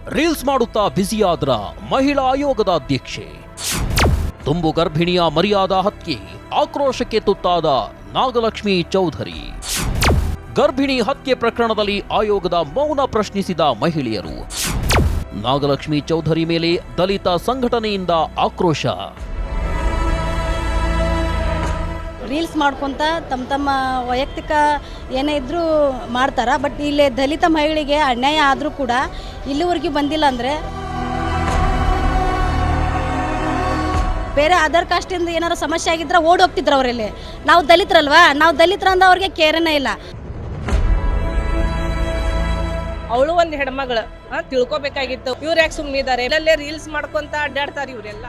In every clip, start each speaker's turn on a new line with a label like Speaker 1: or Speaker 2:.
Speaker 1: Reels ಮಾಡುತ್ತಾ ಬ್ಯುಸಿಯಾದ್ರ ಮಹಿಳಾ ಆಯೋಗದ ಅಧ್ಯಕ್ಷೆ. ತುಂಬು ಗರ್ಭಿಣಿಯ ಮರ್ಯಾದಾ ಹತ್ಯೆ, ಆಕ್ರೋಶಕ್ಕೆ ತುತ್ತಾದ ನಾಗಲಕ್ಷ್ಮಿ ಚೌಧರಿ. ಗರ್ಭಿಣಿ ಹತ್ಯೆ ಪ್ರಕರಣದಲ್ಲಿ ಆಯೋಗದ ಮೌನ ಪ್ರಶ್ನಿಸಿದ ಮಹಿಳೆಯರು. ನಾಗಲಕ್ಷ್ಮಿ ಚೌಧರಿ ಮೇಲೆ ದಲಿತ ಸಂಘಟನೆಯಿಂದ ಆಕ್ರೋಶ.
Speaker 2: ರೀಲ್ಸ್ ಮಾಡ್ಕೊತ ತಮ್ಮ ವೈಯಕ್ತಿಕ ಏನೇ ಇದ್ರೂ ಮಾಡ್ತಾರೆ. ಬಟ್ ಇಲ್ಲಿ ದಲಿತ ಮಹಿಳೆಗೆ ಅನ್ಯಾಯ ಆದರೂ ಕೂಡ ಇಲ್ಲಿವರೆಗೂ ಬಂದಿಲ್ಲ. ಅಂದರೆ ಬೇರೆ ಅದರ್ ಕಾಸ್ಟಿಂದ ಏನಾರು ಸಮಸ್ಯೆ ಆಗಿದ್ರೆ ಓಡಿ ಹೋಗ್ತಿದ್ರು ಅವರಲ್ಲಿ. ನಾವು ದಲಿತರಲ್ವಾ, ನಾವು ದಲಿತರಂದ ಅವ್ರಿಗೆ ಕೇರನೇ ಇಲ್ಲ.
Speaker 3: ಅವಳು ಒಂದು ಹೆಣ್ಮಗಳು ತಿಳ್ಕೊಬೇಕಾಗಿತ್ತು. ಇವ್ರು ಯಾಕೆ ಸುಮ್ಮನಿದ್ದಾರೆ? ಎಲ್ಲೇ ರೀಲ್ಸ್ ಮಾಡ್ಕೊಂತ ಅಡ್ಡಾಡ್ತಾರೆ ಇವರೆಲ್ಲ.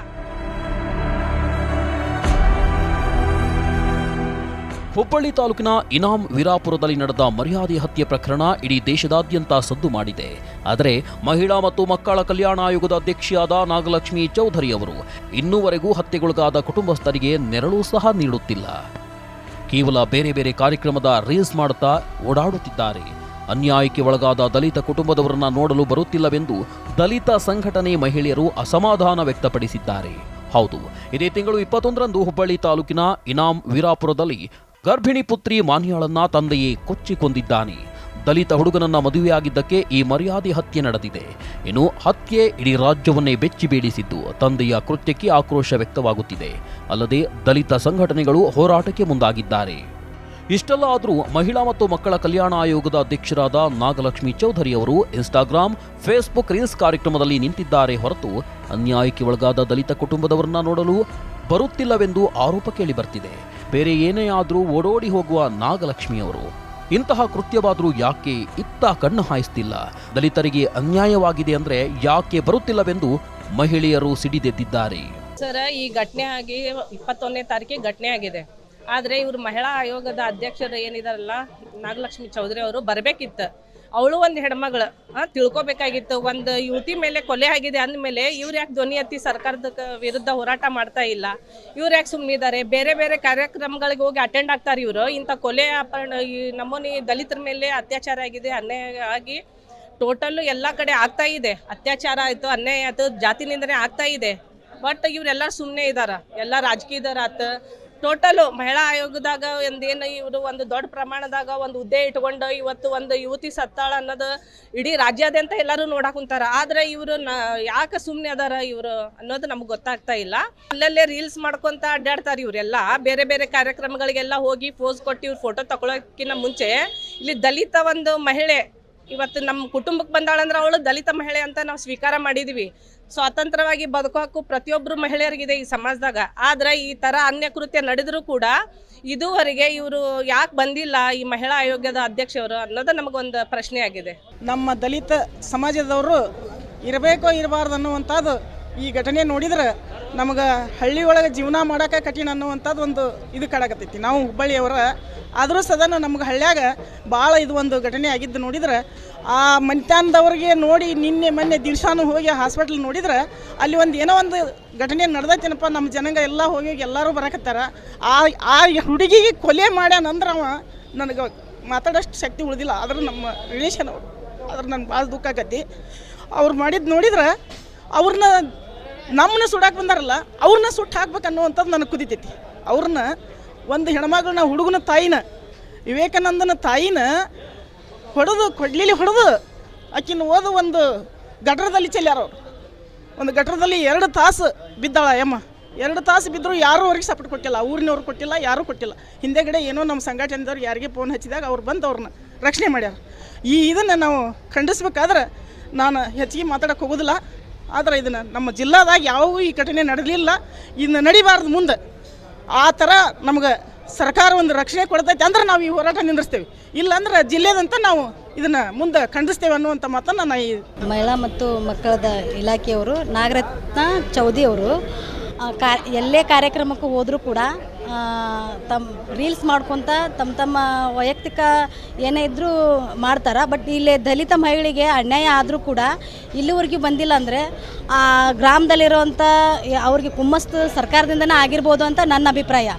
Speaker 1: ಹುಬ್ಬಳ್ಳಿ ತಾಲೂಕಿನ ಇನಾಂ ವೀರಾಪುರದಲ್ಲಿ ನಡೆದ ಮರ್ಯಾದೆ ಹತ್ಯೆ ಪ್ರಕರಣ ಇಡೀ ದೇಶದಾದ್ಯಂತ ಸದ್ದು ಮಾಡಿದೆ. ಆದರೆ ಮಹಿಳಾ ಮತ್ತು ಮಕ್ಕಳ ಕಲ್ಯಾಣ ಆಯೋಗದ ಅಧ್ಯಕ್ಷೆಯಾದ ನಾಗಲಕ್ಷ್ಮಿ ಚೌಧರಿ ಅವರು ಇನ್ನೂವರೆಗೂ ಹತ್ಯೆಗೊಳಗಾದ ಕುಟುಂಬಸ್ಥರಿಗೆ ನೆರಳು ಸಹ ನೀಡುತ್ತಿಲ್ಲ. ಕೇವಲ ಬೇರೆ ಬೇರೆ ಕಾರ್ಯಕ್ರಮದ ರೀಲ್ಸ್ ಮಾಡುತ್ತಾ ಓಡಾಡುತ್ತಿದ್ದಾರೆ. ಅನ್ಯಾಯಕ್ಕೆ ಒಳಗಾದ ದಲಿತ ಕುಟುಂಬದವರನ್ನ ನೋಡಲು ಬರುತ್ತಿಲ್ಲವೆಂದು ದಲಿತ ಸಂಘಟನೆ ಮಹಿಳೆಯರು ಅಸಮಾಧಾನ ವ್ಯಕ್ತಪಡಿಸಿದ್ದಾರೆ. ಹೌದು, ಇದೇ ತಿಂಗಳು 21ರಂದು ಹುಬ್ಬಳ್ಳಿ ತಾಲೂಕಿನ ಇನಾಂ ವೀರಾಪುರದಲ್ಲಿ ಗರ್ಭಿಣಿ ಪುತ್ರಿ ಮಾನ್ಯಾಳನ್ನ ತಂದೆಯೇ ಕೊಚ್ಚಿ ಕೊಂದಿದ್ದಾನೆ. ದಲಿತ ಹುಡುಗನನ್ನ ಮದುವೆಯಾಗಿದ್ದಕ್ಕೆ ಈ ಮರ್ಯಾದೆ ಹತ್ಯೆ ನಡೆದಿದೆ. ಇನ್ನು ಹತ್ಯೆ ಇಡೀ ರಾಜ್ಯವನ್ನೇ ಬೆಚ್ಚಿ ಬೀಳಿಸಿದ್ದು ತಂದೆಯ ಕೃತ್ಯಕ್ಕೆ ಆಕ್ರೋಶ ವ್ಯಕ್ತವಾಗುತ್ತಿದೆ. ಅಲ್ಲದೆ ದಲಿತ ಸಂಘಟನೆಗಳು ಹೋರಾಟಕ್ಕೆ ಮುಂದಾಗಿದ್ದಾರೆ. ಇಷ್ಟೆಲ್ಲ ಆದರೂ ಮಹಿಳಾ ಮತ್ತು ಮಕ್ಕಳ ಕಲ್ಯಾಣ ಆಯೋಗದ ಅಧ್ಯಕ್ಷರಾದ ನಾಗಲಕ್ಷ್ಮಿ ಚೌಧರಿ ಅವರು ಇನ್ಸ್ಟಾಗ್ರಾಮ್, ಫೇಸ್ಬುಕ್ ರೀಲ್ಸ್ ಕಾರ್ಯಕ್ರಮದಲ್ಲಿ ನಿಂತಿದ್ದಾರೆ ಹೊರತು ಅನ್ಯಾಯಕ್ಕೆ ಒಳಗಾದ ದಲಿತ ಕುಟುಂಬದವರನ್ನ ನೋಡಲು ಬರುತ್ತಿಲ್ಲವೆಂದು ಆರೋಪ ಕೇಳಿಬರ್ತಿದೆ. ಬೇರೆ ಏನೇ ಆದರೂ ಓಡೋಡಿ ಹೋಗುವ ನಾಗಲಕ್ಷ್ಮಿಯವರು ಇಂತಹ ಕೃತ್ಯವಾದರೂ ಯಾಕೆ ಇತ್ತ ಕಣ್ಣು ಹಾಯಿಸ್ತಿಲ್ಲ? ದಲಿತರಿಗೆ ಅನ್ಯಾಯವಾಗಿದೆ ಅಂದ್ರೆ ಯಾಕೆ ಬರುತ್ತಿಲ್ಲವೆಂದು ಮಹಿಳೆಯರು ಸಿಡಿದೆದ್ದಿದ್ದಾರೆ.
Speaker 3: ಸರ್, ಈ ಘಟನೆ ಆಗಿ 21ನೇ ತಾರೀಕಿಗೆ ಘಟನೆ ಆಗಿದೆ. ಆದರೆ ಇವರು ಮಹಿಳಾ ಆಯೋಗದ ಅಧ್ಯಕ್ಷರು ಏನಿದಾರಲ್ಲ ನಾಗಲಕ್ಷ್ಮಿ ಚೌಧರಿ ಅವರು ಬರಬೇಕಿತ್ತು. ಅವಳು ಒಂದು ಹೆಣ್ಮಗಳು ತಿಳ್ಕೊಬೇಕಾಗಿತ್ತು. ಒಂದು ಯುವತಿ ಮೇಲೆ ಕೊಲೆ ಆಗಿದೆ ಅಂದಮೇಲೆ ಇವ್ರು ಯಾಕೆ ಧ್ವನಿ ಎತ್ತಿ ಸರ್ಕಾರದ ವಿರುದ್ಧ ಹೋರಾಟ ಮಾಡ್ತಾ ಇಲ್ಲ? ಇವ್ರು ಯಾಕೆ ಸುಮ್ಮನಿದ್ದಾರೆ? ಬೇರೆ ಬೇರೆ ಕಾರ್ಯಕ್ರಮಗಳಿಗೆ ಹೋಗಿ ಅಟೆಂಡ್ ಆಗ್ತಾರೆ ಇವರು. ಇಂಥ ಕೊಲೆ ಈ ನಮೂನಿ ದಲಿತರ ಮೇಲೆ ಅತ್ಯಾಚಾರ ಆಗಿದೆ, ಅನ್ಯಾಯ ಆಗಿ ಟೋಟಲ್ಲು ಎಲ್ಲ ಕಡೆ ಆಗ್ತಾ ಇದೆ. ಅತ್ಯಾಚಾರ ಆಯಿತು, ಅನ್ಯಾಯ ಆಯಿತು, ಜಾತಿ ನಿಂದನೆ ಆಗ್ತಾ ಇದೆ. ಬಟ್ ಇವರೆಲ್ಲ ಸುಮ್ಮನೆ ಇದ್ದಾರೆ. ಎಲ್ಲ ರಾಜಕೀಯದವರಾತು ಟೋಟಲು ಮಹಿಳಾ ಆಯೋಗದಾಗ ಒಂದೇನು ಇವರು ಒಂದು ದೊಡ್ಡ ಪ್ರಮಾಣದಾಗ ಒಂದು ಹುದ್ದೆ ಇಟ್ಕೊಂಡು ಇವತ್ತು ಒಂದು ಯುವತಿ ಸತ್ತಾಳ ಅನ್ನೋದು ಇಡೀ ರಾಜ್ಯಾದ್ಯಂತ ಎಲ್ಲರೂ ನೋಡಕ್ಕೆ ಕುಂತಾರ. ಆದರೆ ಇವರು ಯಾಕೆ ಸುಮ್ಮನೆ ಅದಾರ ಇವರು ಅನ್ನೋದು ನಮ್ಗೆ ಗೊತ್ತಾಗ್ತಾ ಇಲ್ಲ. ಅಲ್ಲಲ್ಲೇ ರೀಲ್ಸ್ ಮಾಡ್ಕೊತ ಅಡ್ಡಾಡ್ತಾರೆ ಇವರೆಲ್ಲ. ಬೇರೆ ಬೇರೆ ಕಾರ್ಯಕ್ರಮಗಳಿಗೆಲ್ಲ ಹೋಗಿ ಪೋಸ್ ಕೊಟ್ಟು ಇವ್ರು ಫೋಟೋ ತಗೊಳ್ಳೋಕ್ಕಿಂತ ಮುಂಚೆ ಇಲ್ಲಿ ದಲಿತ ಒಂದು ಮಹಿಳೆ ಇವತ್ತು ನಮ್ಮ ಕುಟುಂಬಕ್ಕೆ ಬಂದಾಳಂದ್ರೆ ಅವಳು ದಲಿತ ಮಹಿಳೆ ಅಂತ ನಾವು ಸ್ವೀಕಾರ ಮಾಡಿದ್ವಿ. ಸ್ವಾತಂತ್ರ್ಯವಾಗಿ ಬದುಕೋಕ್ಕೂ ಪ್ರತಿಯೊಬ್ಬರು ಮಹಿಳೆಯರಿಗಿದೆ ಈ ಸಮಾಜದಾಗ. ಆದರೆ ಈ ಥರ ಅನ್ಯಕೃತ್ಯ ನಡೆದರೂ ಕೂಡ ಇದುವರೆಗೆ ಇವರು ಯಾಕೆ ಬಂದಿಲ್ಲ ಈ ಮಹಿಳಾ ಆಯೋಗದ ಅಧ್ಯಕ್ಷರು ಅನ್ನೋದು ನಮಗೊಂದು ಪ್ರಶ್ನೆ ಆಗಿದೆ.
Speaker 4: ನಮ್ಮ ದಲಿತ ಸಮಾಜದವರು ಇರಬೇಕೋ ಇರಬಾರ್ದು ಅನ್ನುವಂಥದ್ದು ಈ ಘಟನೆ ನೋಡಿದ್ರೆ ನಮಗೆ ಹಳ್ಳಿ ಒಳಗೆ ಜೀವನ ಮಾಡೋಕೆ ಕಠಿಣ ಅನ್ನುವಂಥದ್ದು ಒಂದು ಇದು ಕಾಡಕತ್ತೈತಿ. ನಾವು ಹುಬ್ಬಳ್ಳಿಯವರ ಆದರೂ ಸದಾ ನಮ್ಗೆ ಹಳ್ಳ್ಯಾಗ ಭಾಳ ಇದು ಒಂದು ಘಟನೆ ಆಗಿದ್ದು ನೋಡಿದ್ರೆ ಆ ಮನ್ತಾನದವ್ರಿಗೆ ನೋಡಿ ಮೊನ್ನೆ ದಿವ್ಸಾನು ಹೋಗಿ ಹಾಸ್ಪಿಟ್ಲ್ ನೋಡಿದ್ರೆ ಅಲ್ಲಿ ಒಂದು ಏನೋ ಒಂದು ಘಟನೆ ನಡೆದೈತೇನಪ್ಪ, ನಮ್ಮ ಜನಾಂಗ ಎಲ್ಲ ಹೋಗಿ ಎಲ್ಲರೂ ಬರಕತ್ತಾರ. ಆ ಹುಡುಗಿಗೆ ಕೊಲೆ ಮಾಡ್ಯಾನಂದ್ರೆ ಅವ ನನಗೆ ಮಾತಾಡೋಷ್ಟು ಶಕ್ತಿ ಉಳಿದಿಲ್ಲ. ಆದ್ರೆ ನಮ್ಮ ರಿಲೇಷನ್ ಅವರು ಅದ್ರ ನನಗೆ ಭಾಳ ದುಃಖ ಆಗತ್ತೆ. ಅವ್ರು ಮಾಡಿದ್ದು ನೋಡಿದ್ರೆ ಅವ್ರನ್ನ ನಮ್ಮನ್ನ ಸುಡಾಕೆ ಬಂದಾರಲ್ಲ ಅವ್ರನ್ನ ಸುಟ್ಟು ಹಾಕ್ಬೇಕು ಅನ್ನುವಂಥದ್ದು ನನಗೆ ಕುದಿತೈತಿ. ಅವ್ರನ್ನ ಒಂದು ಹೆಣ್ಮಗಳನ್ನ ಹುಡುಗನ ತಾಯಿನ ವಿವೇಕಾನಂದನ ತಾಯಿನ ಕೊಡ್ಲಿಲಿ ಹೊಡೆದು ಆಕಿನ ಓದು ಒಂದು ಗಟ್ರದಲ್ಲಿ ಚೆಲ್ಲಾರ. ಅವರು ಒಂದು ಗಟ್ರದಲ್ಲಿ 2 ತಾಸು ಬಿದ್ದಾಳ ಯಮ್ಮ. 2 ತಾಸು ಬಿದ್ದರೂ ಯಾರೂ ಅವ್ರಿಗೆ ಸಪೋರ್ಟ್ ಕೊಟ್ಟಿಲ್ಲ, ಊರಿನವ್ರು ಕೊಟ್ಟಿಲ್ಲ, ಯಾರೂ ಕೊಟ್ಟಿಲ್ಲ. ಹಿಂದೆಗಡೆ ಏನೋ ನಮ್ಮ ಸಂಘಟನೆದವ್ರು ಯಾರಿಗೆ ಫೋನ್ ಹಚ್ಚಿದಾಗ ಅವ್ರು ಬಂದು ಅವ್ರನ್ನ ರಕ್ಷಣೆ ಮಾಡ್ಯಾರ. ಇದನ್ನು ನಾವು ಖಂಡಿಸ್ಬೇಕಾದ್ರೆ ನಾನು ಹೆಚ್ಚಿಗೆ ಮಾತಾಡೋಕ್ಕೆ ಹೋಗೋದಿಲ್ಲ. ಆದರೆ ಇದನ್ನು ನಮ್ಮ ಜಿಲ್ಲಾದಾಗ ಯಾವ ಈ ಘಟನೆ ನಡೆಯಲಿಲ್ಲ, ಇನ್ನು ನಡಿಬಾರ್ದು ಮುಂದೆ. ಆ ಥರ ನಮ್ಗೆ ಸರ್ಕಾರ ಒಂದು ರಕ್ಷಣೆ ಕೊಡ್ತೈತೆ ಅಂದ್ರೆ ನಾವು ಈ ಹೋರಾಟ ನಿಂದಿರ್ತೇವೆ. ಇಲ್ಲಾಂದ್ರೆ ಜಿಲ್ಲೆದಂತ ನಾವು ಇದನ್ನು ಮುಂದೆ ಖಂಡಿಸ್ತೇವೆ ಅನ್ನುವಂಥ ಮಾತನ್ನು ನಾನು ಈ
Speaker 2: ಮಹಿಳಾ ಮತ್ತು ಮಕ್ಕಳದ ಇಲಾಖೆಯವರು ನಾಗರತ್ನ ಚೌಧರಿ ಅವರು ಎಲ್ಲೇ ಕಾರ್ಯಕ್ರಮಕ್ಕೆ ಹೋದರೂ ಕೂಡ ತಮ್ಮ ರೀಲ್ಸ್ ಮಾಡ್ಕೊತ ತಮ್ಮ ವೈಯಕ್ತಿಕ ಏನೇ ಇದ್ರೂ ಮಾಡ್ತಾರೆ. ಬಟ್ ಇಲ್ಲಿ ದಲಿತ ಮಹಿಳೆಗೆ ಅನ್ಯಾಯ ಆದರೂ ಕೂಡ ಇಲ್ಲಿವರೆಗೂ ಬಂದಿಲ್ಲ. ಅಂದರೆ ಆ ಗ್ರಾಮದಲ್ಲಿರುವಂಥ ಅವ್ರಿಗೆ ಕುಮ್ಮಸ್ತು ಸರ್ಕಾರದಿಂದನೇ ಆಗಿರ್ಬೋದು ಅಂತ ನನ್ನ ಅಭಿಪ್ರಾಯ.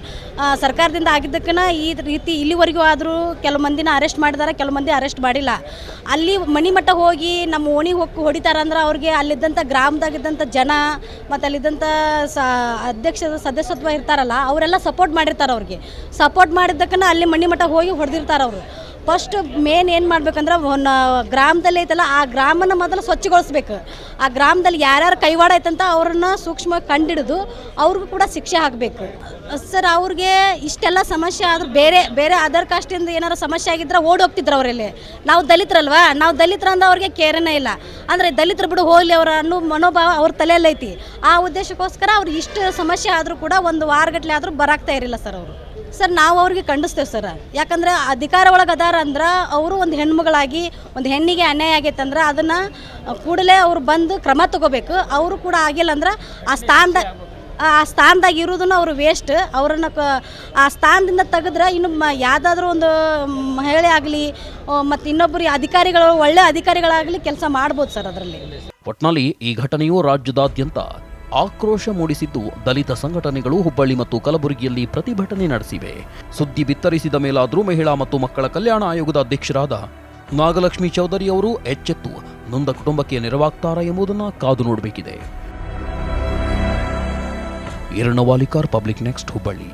Speaker 2: ಸರ್ಕಾರದಿಂದ ಆಗಿದ್ದಕ್ಕನ ಈ ರೀತಿ ಇಲ್ಲಿವರೆಗೂ ಆದರೂ ಕೆಲವು ಮಂದಿನ ಅರೆಸ್ಟ್ ಮಾಡಿದ್ದಾರೆ, ಕೆಲವು ಮಂದಿ ಅರೆಸ್ಟ್ ಮಾಡಿಲ್ಲ. ಅಲ್ಲಿ ಮನೆ ಮಟ್ಟ ಹೋಗಿ ನಮ್ಮ ಓಣಿಗೆ ಹೋಗಿ ಹೊಡಿತಾರಂದ್ರೆ ಅವ್ರಿಗೆ ಅಲ್ಲಿದ್ದಂಥ ಗ್ರಾಮದಾಗಿದ್ದಂಥ ಜನ ಮತ್ತು ಅಲ್ಲಿದ್ದಂಥ ಸದಸ್ಯತ್ವ ಇರ್ತಾರಲ್ಲ ಅವರೆಲ್ಲ ಸಪೋರ್ಟ್ ಮಾಡಿರ್ತಾರೆ. ಅವ್ರಿಗೆ ಸಪೋರ್ಟ್ ಮಾಡಿದ್ದಕ್ಕನ ಅಲ್ಲಿ ಮನೆ ಮಟ್ಟ ಹೋಗಿ ಹೊಡೆದಿರ್ತಾರೆ ಅವರು. ಫಸ್ಟ್ ಮೇನ್ ಏನು ಮಾಡ್ಬೇಕಂದ್ರೆ ಗ್ರಾಮದಲ್ಲಿ ಐತಲ್ಲ ಆ ಗ್ರಾಮನ ಮೊದಲು ಸ್ವಚ್ಛಗೊಳಿಸ್ಬೇಕು. ಆ ಗ್ರಾಮದಲ್ಲಿ ಯಾರ್ಯಾರು ಕೈವಾಡ ಐತಂತ ಅವ್ರನ್ನ ಸೂಕ್ಷ್ಮವಾಗಿ ಕಂಡಿಡಿದು ಅವ್ರಿಗೂ ಕೂಡ ಶಿಕ್ಷೆ ಹಾಕಬೇಕು. ಸರ್ ಅವ್ರಿಗೆ ಇಷ್ಟೆಲ್ಲ ಸಮಸ್ಯೆ ಆದರೂ ಬೇರೆ ಬೇರೆ ಅದರ್ ಕಾಸ್ಟಿಂದ ಏನಾರು ಸಮಸ್ಯೆ ಆಗಿದ್ರೆ ಓಡಿ ಹೋಗ್ತಿದ್ರು ಅವರಲ್ಲಿ. ನಾವು ದಲಿತರಲ್ವಾ, ನಾವು ದಲಿತರಂದ ಅವ್ರಿಗೆ ಕೇರನೇ ಇಲ್ಲ. ಅಂದರೆ ದಲಿತರು ಬಿಡು ಹೋಗಲಿ ಅವರ ಅನ್ನೋ ಮನೋಭಾವ ಅವ್ರ ತಲೆಯಲ್ಲಿ ಐತಿ. ಆ ಉದ್ದೇಶಕ್ಕೋಸ್ಕರ ಅವ್ರಿಗೆ ಇಷ್ಟು ಸಮಸ್ಯೆ ಆದರೂ ಕೂಡ ಒಂದು ವಾರಗಟ್ಟಲೆ ಆದರೂ ಬರಾಕ್ತಾ ಇರಲಿಲ್ಲ ಸರ್ ಅವರು. ಸರ್ ನಾವು ಅವ್ರಿಗೆ ಖಂಡಿಸ್ತೇವೆ ಸರ್. ಯಾಕಂದ್ರೆ ಅಧಿಕಾರ ಒಳಗೆ ಅದಾರ ಅಂದ್ರೆ ಅವರು ಒಂದು ಹೆಣ್ಮಗಳಾಗಿ ಒಂದು ಹೆಣ್ಣಿಗೆ ಅನ್ಯಾಯ ಆಗೈತೆ ಅಂದ್ರೆ ಅದನ್ನು ಕೂಡಲೇ ಅವ್ರು ಬಂದು ಕ್ರಮ ತಗೋಬೇಕು. ಅವರು ಕೂಡ ಆಗಿಲ್ಲ ಅಂದ್ರೆ ಆ ಸ್ಥಾನದಾಗ ಇರೋದನ್ನ ಅವರು ವೇಸ್ಟ್. ಅವ್ರನ್ನ ಆ ಸ್ಥಾನದಿಂದ ತೆಗೆದ್ರೆ ಇನ್ನು ಯಾವುದಾದ್ರೂ ಒಂದು ಮಹಿಳೆ ಆಗಲಿ ಮತ್ತು ಇನ್ನೊಬ್ಬರು ಅಧಿಕಾರಿಗಳು ಒಳ್ಳೆ ಅಧಿಕಾರಿಗಳಾಗಲಿ ಕೆಲಸ ಮಾಡ್ಬೋದು ಸರ್ ಅದರಲ್ಲಿ.
Speaker 1: ಒಟ್ನಲ್ಲಿ ಈ ಘಟನೆಯು ರಾಜ್ಯದಾದ್ಯಂತ ಆಕ್ರೋಶ ಮೂಡಿಸಿದ್ದು ದಲಿತ ಸಂಘಟನೆಗಳು ಹುಬ್ಬಳ್ಳಿ ಮತ್ತು ಕಲಬುರಗಿಯಲ್ಲಿ ಪ್ರತಿಭಟನೆ ನಡೆಸಿವೆ. ಸುದ್ದಿ ಬಿತ್ತರಿಸಿದ ಮೇಲಾದರೂ ಮಹಿಳಾ ಮತ್ತು ಮಕ್ಕಳ ಕಲ್ಯಾಣ ಆಯೋಗದ ಅಧ್ಯಕ್ಷರಾದ ನಾಗಲಕ್ಷ್ಮಿ ಚೌಧರಿ ಅವರು ಎಚ್ಚೆತ್ತು ನೊಂದ ಕುಟುಂಬಕ್ಕೆ ನೆರವಾಗ್ತಾರಾ ಎಂಬುದನ್ನು ಕಾದು ನೋಡಬೇಕಿದೆ. Eranna Valikar, public next, Hubballi.